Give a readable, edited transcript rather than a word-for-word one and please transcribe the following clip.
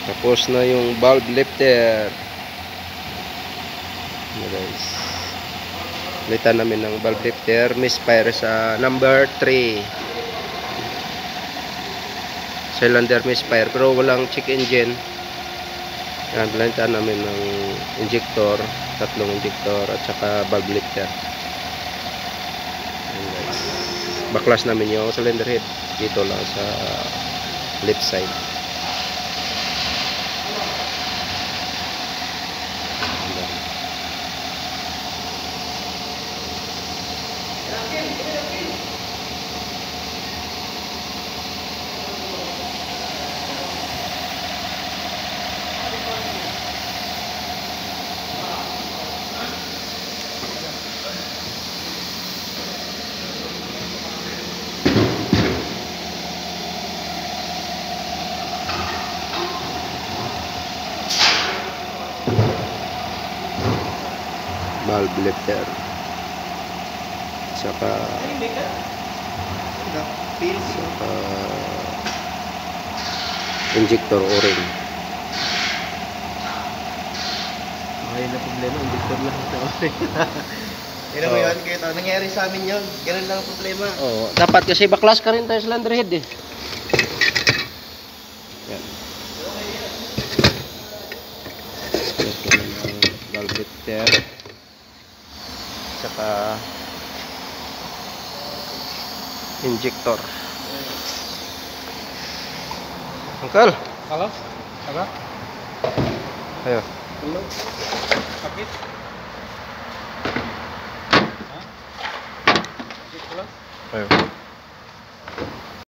Tapos na yung valve lifter. Guys, litan namin ng valve lifter, misfire sa number 3, cylinder misfire, pero walang check engine. Yan, litan namin ng injector, tatlong injector at saka valve lifter. Yan guys, baklas namin yung cylinder head dito lang sa left side. Valve lifter saka injector o-ring. Okay na problema, injector lang sa o-ring. Yan mo yun, kaya nangyari sa amin yun. Ganun lang ang problema. Oh, dapat kasi baklas ka rin tayo cylinder head eh. Yan. Ito ng valve lifter saka injector. Uncle, Halo? Apa? ayo. Halo? Sakit? Hah? Sakit pula? Ayo.